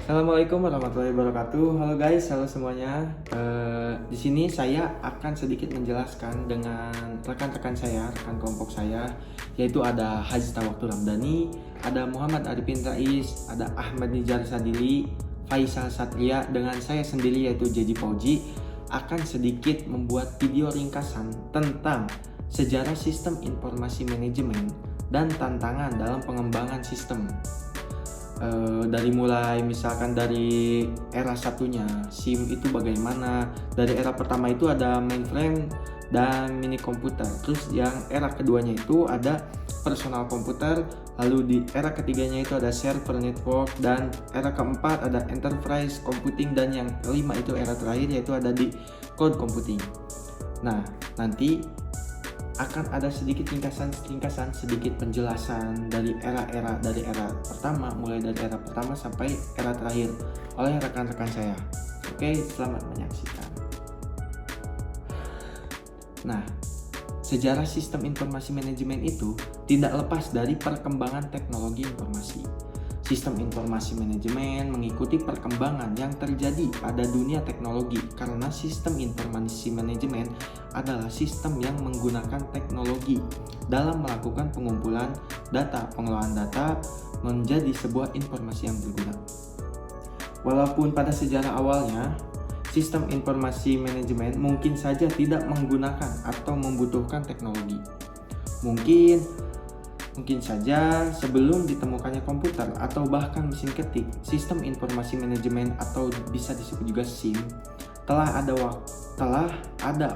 Assalamualaikum warahmatullahi wabarakatuh. Halo guys, halo semuanya. Di sini saya akan sedikit menjelaskan dengan rekan-rekan saya, rekan kelompok saya, yaitu ada Haji Tawaktul Ramdhani, ada Muhammad Arifin Rais, ada Ahmad Nijar Sadili, Faisal Satria, dengan saya sendiri yaitu Jeji Fauji, akan sedikit membuat video ringkasan tentang sejarah sistem informasi manajemen dan tantangan dalam pengembangan sistem. Dari mulai misalkan dari era satunya SIM itu bagaimana, dari era pertama itu ada mainframe dan mini komputer, terus yang era keduanya itu ada personal komputer, lalu di era ketiganya itu ada server network, dan era keempat ada enterprise computing, dan yang kelima itu era terakhir yaitu ada di cloud computing. Nah, nanti akan ada sedikit ringkasan sedikit penjelasan dari era pertama, mulai dari era pertama sampai era terakhir oleh rekan-rekan saya. Oke, selamat menyaksikan. Nah, sejarah sistem informasi manajemen itu tidak lepas dari perkembangan teknologi informasi. Sistem informasi manajemen mengikuti perkembangan yang terjadi pada dunia teknologi, karena sistem informasi manajemen adalah sistem yang menggunakan teknologi dalam melakukan pengumpulan data, pengelolaan data menjadi sebuah informasi yang berguna. Walaupun pada sejarah awalnya sistem informasi manajemen mungkin saja tidak menggunakan atau membutuhkan teknologi. Mungkin saja sebelum ditemukannya komputer atau bahkan mesin ketik, sistem informasi manajemen atau bisa disebut juga SIM telah ada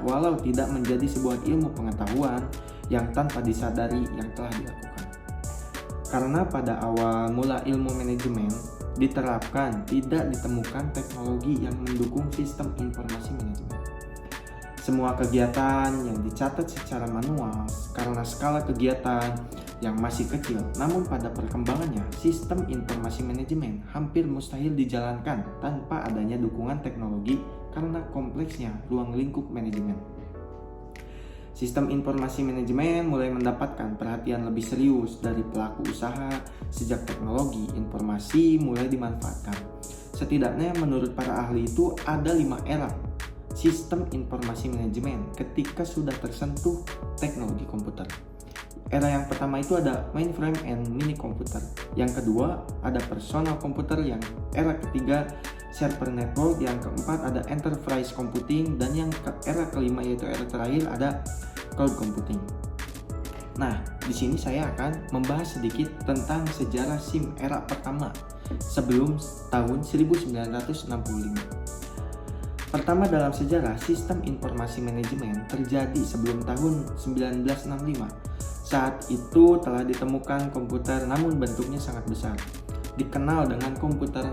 walau tidak menjadi sebuah ilmu pengetahuan yang tanpa disadari yang telah dilakukan. Karena pada awal mula ilmu manajemen diterapkan, tidak ditemukan teknologi yang mendukung sistem informasi manajemen. Semua kegiatan yang dicatat secara manual karena skala kegiatan yang masih kecil, namun pada perkembangannya sistem informasi manajemen hampir mustahil dijalankan tanpa adanya dukungan teknologi karena kompleksnya ruang lingkup manajemen. Sistem informasi manajemen mulai mendapatkan perhatian lebih serius dari pelaku usaha sejak teknologi informasi mulai dimanfaatkan. Setidaknya menurut para ahli itu ada 5 era sistem informasi manajemen ketika sudah tersentuh teknologi komputer. Era yang pertama itu ada mainframe and mini komputer. Yang kedua ada personal komputer. Yang era ketiga server network. Yang keempat ada enterprise computing, dan yang era kelima yaitu era terakhir ada cloud computing. Nah, di sini saya akan membahas sedikit tentang sejarah SIM era pertama sebelum tahun 1965. Pertama dalam sejarah sistem informasi manajemen terjadi sebelum tahun 1965. Saat itu telah ditemukan komputer, namun bentuknya sangat besar. Dikenal dengan komputer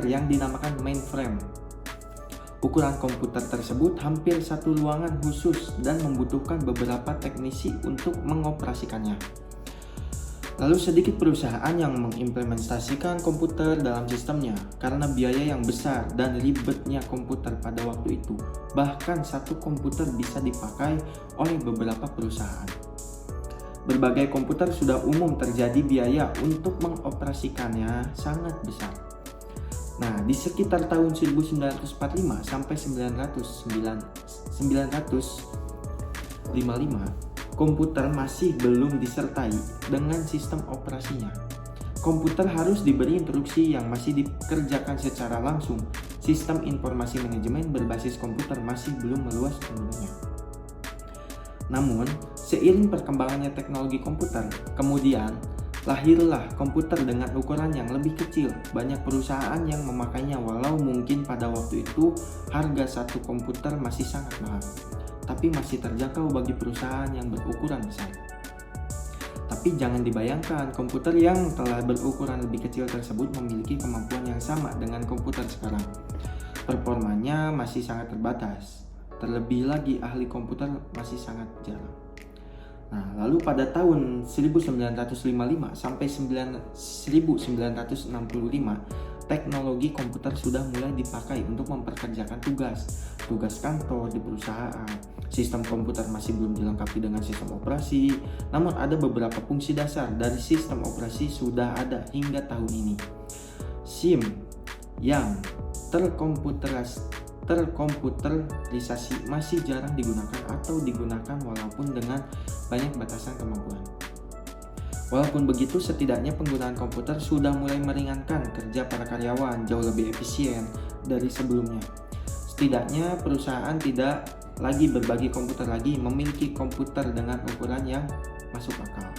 yang dinamakan mainframe. Ukuran komputer tersebut hampir satu ruangan khusus dan membutuhkan beberapa teknisi untuk mengoperasikannya. Lalu sedikit perusahaan yang mengimplementasikan komputer dalam sistemnya karena biaya yang besar dan ribetnya komputer pada waktu itu. Bahkan satu komputer bisa dipakai oleh beberapa perusahaan. Berbagai komputer sudah umum terjadi, biaya untuk mengoperasikannya sangat besar. Nah, di sekitar tahun 1945 sampai 1955, komputer masih belum disertai dengan sistem operasinya. Komputer harus diberi instruksi yang masih dikerjakan secara langsung. Sistem informasi manajemen berbasis komputer masih belum meluas penggunanya. Namun, seiring perkembangannya teknologi komputer, kemudian lahirlah komputer dengan ukuran yang lebih kecil. Banyak perusahaan yang memakainya, walau mungkin pada waktu itu harga satu komputer masih sangat mahal, tapi masih terjangkau bagi perusahaan yang berukuran besar. Tapi jangan dibayangkan, komputer yang telah berukuran lebih kecil tersebut memiliki kemampuan yang sama dengan komputer sekarang. Performanya masih sangat terbatas. Terlebih lagi ahli komputer masih sangat jarang. Nah, lalu pada tahun 1955 sampai 1965, teknologi komputer sudah mulai dipakai untuk memperkerjakan tugas kantor di perusahaan. Sistem komputer masih belum dilengkapi dengan sistem operasi, namun ada beberapa fungsi dasar dari sistem operasi sudah ada hingga tahun ini. SIM yang terkomputerisasi masih jarang digunakan atau digunakan walaupun dengan banyak batasan kemampuan. Walaupun begitu, setidaknya penggunaan komputer sudah mulai meringankan kerja para karyawan jauh lebih efisien dari sebelumnya. Setidaknya perusahaan tidak lagi berbagi komputer lagi, memiliki komputer dengan ukuran yang masuk akal.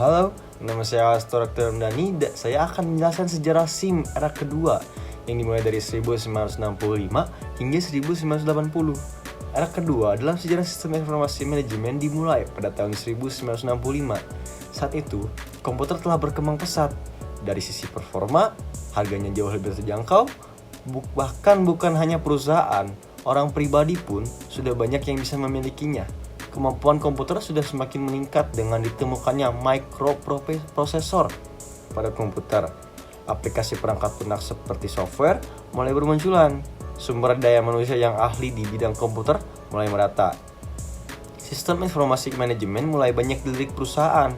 Halo, nama saya Astor Dani dan saya akan menjelaskan sejarah SIM era kedua yang dimulai dari 1965 hingga 1980. Era kedua dalam sejarah sistem informasi manajemen dimulai pada tahun 1965. Saat itu, komputer telah berkembang pesat. Dari sisi performa, harganya jauh lebih terjangkau. Bahkan bukan hanya perusahaan, orang pribadi pun sudah banyak yang bisa memilikinya. Kemampuan komputer sudah semakin meningkat dengan ditemukannya microprosesor pada komputer. Aplikasi perangkat lunak seperti software mulai bermunculan. Sumber daya manusia yang ahli di bidang komputer mulai merata. Sistem informasi manajemen mulai banyak dilirik perusahaan.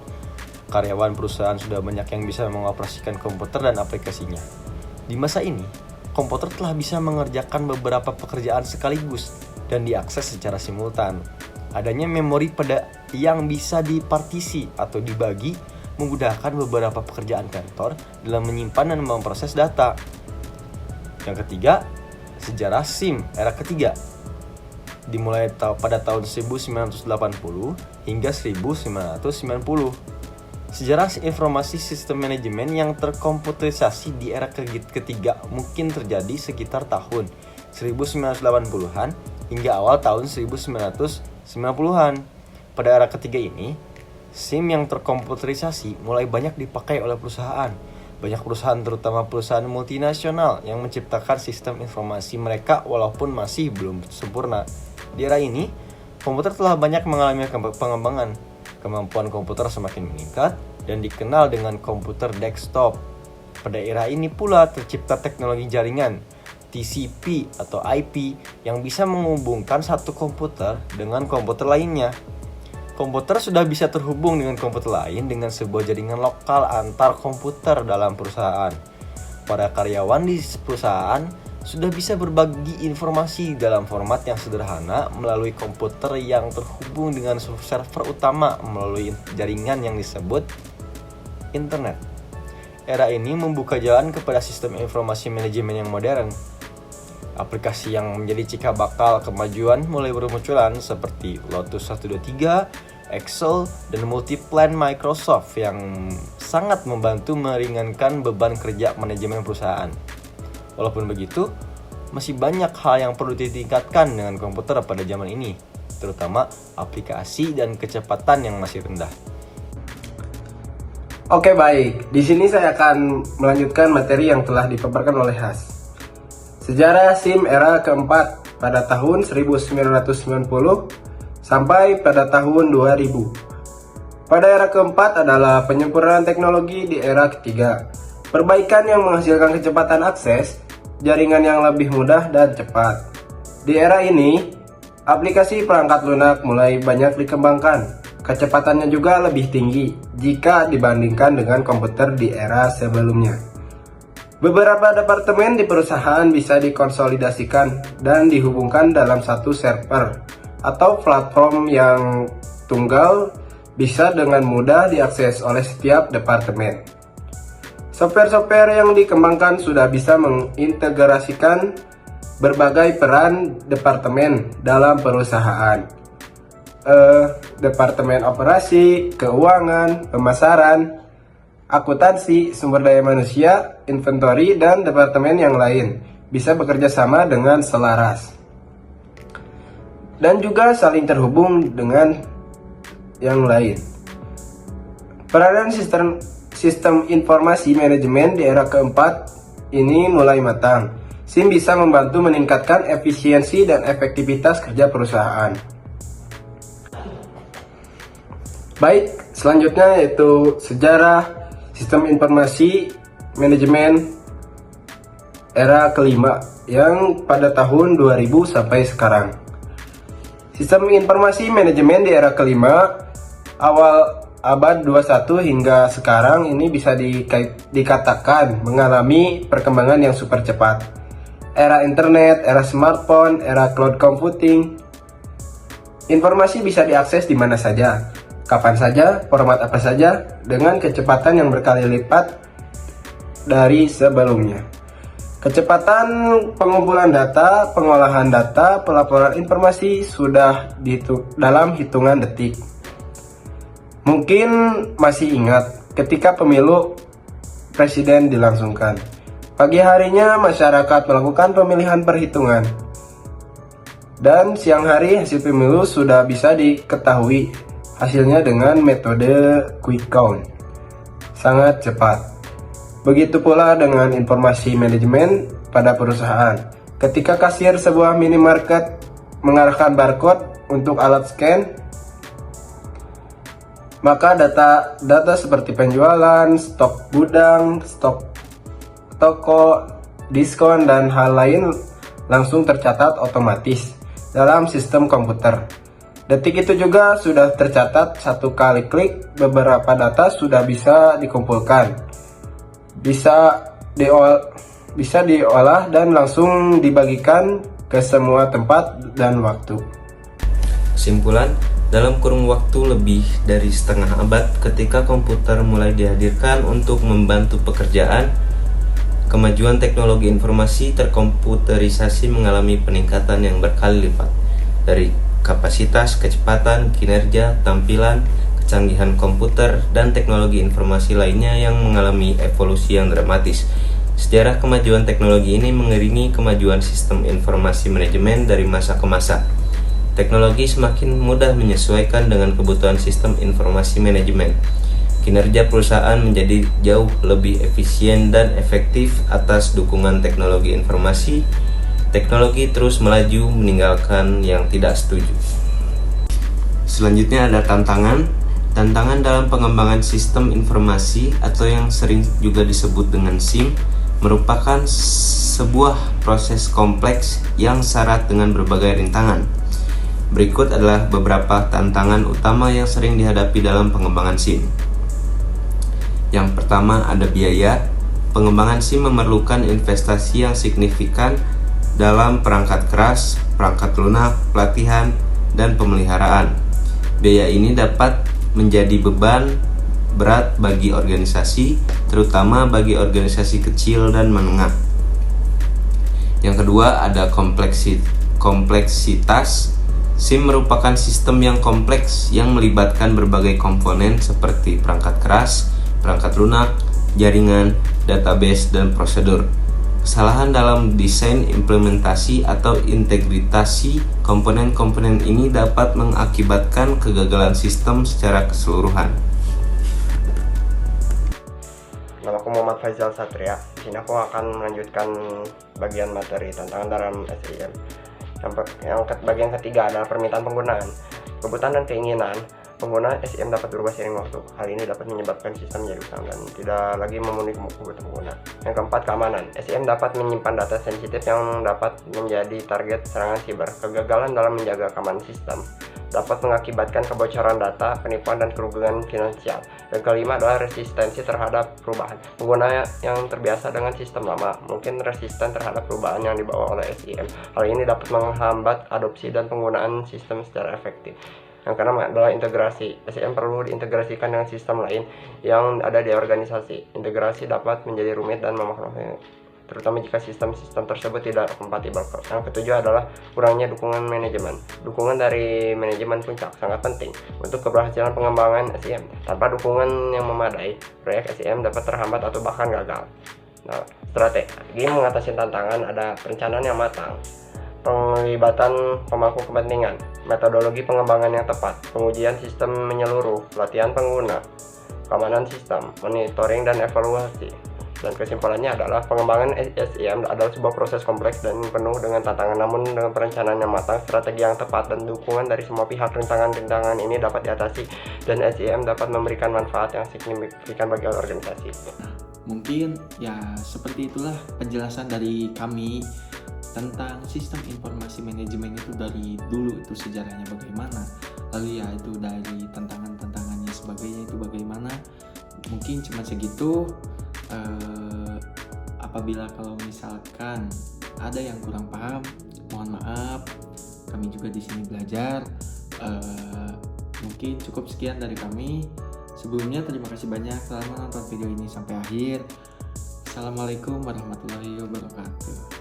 Karyawan perusahaan sudah banyak yang bisa mengoperasikan komputer dan aplikasinya. Di masa ini, komputer telah bisa mengerjakan beberapa pekerjaan sekaligus dan diakses secara simultan. Adanya memori pada yang bisa dipartisi atau dibagi memudahkan beberapa pekerjaan kantor dalam menyimpan dan memproses data. Yang ketiga, sejarah SIM era ketiga. Dimulai pada tahun 1980 hingga 1990. Sejarah informasi sistem manajemen yang terkomputerisasi di era ketiga mungkin terjadi sekitar tahun 1980-an hingga awal tahun 1990-an. Pada era ketiga ini, SIM yang terkomputerisasi mulai banyak dipakai oleh perusahaan. Banyak perusahaan, terutama perusahaan multinasional, yang menciptakan sistem informasi mereka walaupun masih belum sempurna. Di era ini, komputer telah banyak mengalami pengembangan. Kemampuan komputer semakin meningkat dan dikenal dengan komputer desktop. Pada era ini pula tercipta teknologi jaringan TCP atau IP yang bisa menghubungkan satu komputer dengan komputer lainnya. Komputer sudah bisa terhubung dengan komputer lain dengan sebuah jaringan lokal antar komputer dalam perusahaan. Para karyawan di perusahaan sudah bisa berbagi informasi dalam format yang sederhana melalui komputer yang terhubung dengan server utama melalui jaringan yang disebut internet. Era ini membuka jalan kepada sistem informasi manajemen yang modern. Aplikasi yang menjadi cikal bakal kemajuan mulai bermunculan seperti Lotus 123, Excel, dan Multiplan Microsoft yang sangat membantu meringankan beban kerja manajemen perusahaan. Walaupun begitu, masih banyak hal yang perlu ditingkatkan dengan komputer pada zaman ini, terutama aplikasi dan kecepatan yang masih rendah. Oke, baik. Di sini saya akan melanjutkan materi yang telah dipaparkan oleh Has. Sejarah SIM era keempat pada tahun 1990 sampai pada tahun 2000. Pada era keempat adalah penyempurnaan teknologi di era ketiga. Perbaikan yang menghasilkan kecepatan akses, jaringan yang lebih mudah dan cepat. Di era ini, aplikasi perangkat lunak mulai banyak dikembangkan. Kecepatannya juga lebih tinggi jika dibandingkan dengan komputer di era sebelumnya. Beberapa departemen di perusahaan bisa dikonsolidasikan dan dihubungkan dalam satu server atau platform yang tunggal bisa dengan mudah diakses oleh setiap departemen. Software-software yang dikembangkan sudah bisa mengintegrasikan berbagai peran departemen dalam perusahaan. Departemen operasi, keuangan, pemasaran, akuntansi, sumber daya manusia, inventory, dan departemen yang lain bisa bekerja sama dengan selaras dan juga saling terhubung dengan yang lain. Peranan sistem informasi manajemen di era keempat ini mulai matang. SIM bisa membantu meningkatkan efisiensi dan efektivitas kerja perusahaan. Baik, selanjutnya yaitu sejarah sistem informasi manajemen era kelima yang pada tahun 2000 sampai sekarang. Sistem informasi manajemen di era kelima abad 21 hingga sekarang ini bisa dikatakan mengalami perkembangan yang super cepat. Era internet, era smartphone, era cloud computing. Informasi bisa diakses di mana saja, kapan saja, format apa saja, dengan kecepatan yang berkali lipat dari sebelumnya. Kecepatan pengumpulan data, pengolahan data, pelaporan informasi sudah dalam hitungan detik. Mungkin masih ingat ketika pemilu presiden dilangsungkan. Pagi harinya masyarakat melakukan pemilihan perhitungan. Dan siang hari hasil pemilu sudah bisa diketahui hasilnya dengan metode quick count. Sangat cepat. Begitu pula dengan informasi manajemen pada perusahaan. Ketika kasir sebuah minimarket mengarahkan barcode untuk alat scan, maka data seperti penjualan, stok gudang, stok toko, diskon, dan hal lain langsung tercatat otomatis dalam sistem komputer. Detik itu juga sudah tercatat, satu kali klik beberapa data sudah bisa dikumpulkan. Bisa diolah dan langsung dibagikan ke semua tempat dan waktu. Kesimpulan, dalam kurun waktu lebih dari setengah abad ketika komputer mulai dihadirkan untuk membantu pekerjaan, kemajuan teknologi informasi terkomputerisasi mengalami peningkatan yang berkali lipat dari kapasitas, kecepatan, kinerja, tampilan, kecanggihan komputer, dan teknologi informasi lainnya yang mengalami evolusi yang dramatis. Sejarah kemajuan teknologi ini mengiringi kemajuan sistem informasi manajemen dari masa ke masa. Teknologi semakin mudah menyesuaikan dengan kebutuhan sistem informasi manajemen. Kinerja perusahaan menjadi jauh lebih efisien dan efektif atas dukungan teknologi informasi. Teknologi terus melaju meninggalkan yang tidak setuju. Selanjutnya ada tantangan. Tantangan dalam pengembangan sistem informasi atau yang sering juga disebut dengan SIM merupakan sebuah proses kompleks yang syarat dengan berbagai rintangan. Berikut adalah beberapa tantangan utama yang sering dihadapi dalam pengembangan SIM. Yang pertama ada biaya. Pengembangan SIM memerlukan investasi yang signifikan dalam perangkat keras, perangkat lunak, pelatihan, dan pemeliharaan. Biaya ini dapat menjadi beban berat bagi organisasi, terutama bagi organisasi kecil dan menengah. Yang kedua ada kompleksitas. SIM merupakan sistem yang kompleks yang melibatkan berbagai komponen seperti perangkat keras, perangkat lunak, jaringan, database, dan prosedur. Kesalahan dalam desain, implementasi, atau integritasi komponen-komponen ini dapat mengakibatkan kegagalan sistem secara keseluruhan. Nama aku Muhammad Faizal Satria. Di sini aku akan melanjutkan bagian materi tantangan dalam SIM. Bagian ketiga adalah permintaan penggunaan. Kebutuhan dan keinginan pengguna SIM dapat berubah seiring waktu. Hal ini dapat menyebabkan sistem menjadi usang dan tidak lagi memenuhi kebutuhan pengguna. Yang keempat, keamanan. SIM dapat menyimpan data sensitif yang dapat menjadi target serangan siber. Kegagalan dalam menjaga keamanan sistem dapat mengakibatkan kebocoran data, penipuan, dan kerugian finansial. Dan kelima adalah resistensi terhadap perubahan. Pengguna yang terbiasa dengan sistem lama mungkin resisten terhadap perubahan yang dibawa oleh SIM. Hal ini dapat menghambat adopsi dan penggunaan sistem secara efektif. Yang keenam adalah integrasi. SIM perlu diintegrasikan dengan sistem lain yang ada di organisasi. Integrasi dapat menjadi rumit dan memakan, terutama jika sistem-sistem tersebut tidak kompatibel. Yang ketujuh adalah kurangnya dukungan manajemen. Dukungan dari manajemen puncak sangat penting untuk keberhasilan pengembangan SIM. Tanpa dukungan yang memadai, proyek SIM dapat terhambat atau bahkan gagal. Nah, strategi mengatasi tantangan ada perencanaan yang matang, penglibatan pemangku kepentingan, metodologi pengembangan yang tepat, pengujian sistem menyeluruh, pelatihan pengguna, keamanan sistem, monitoring dan evaluasi. Dan kesimpulannya adalah pengembangan SIM adalah sebuah proses kompleks dan penuh dengan tantangan, namun dengan perencanaan yang matang, strategi yang tepat, dan dukungan dari semua pihak, rintangan-rintangan ini dapat diatasi dan SIM dapat memberikan manfaat yang signifikan bagi organisasi. Mungkin ya seperti itulah penjelasan dari kami tentang sistem informasi manajemen itu dari dulu itu sejarahnya bagaimana, lalu ya itu dari tantangan-tantangannya sebagainya itu bagaimana. Mungkin cuma segitu. Apabila kalau misalkan ada yang kurang paham, mohon maaf. Kami juga di sini belajar. Mungkin cukup sekian dari kami. Sebelumnya terima kasih banyak telah menonton video ini sampai akhir. Assalamualaikum warahmatullahi wabarakatuh.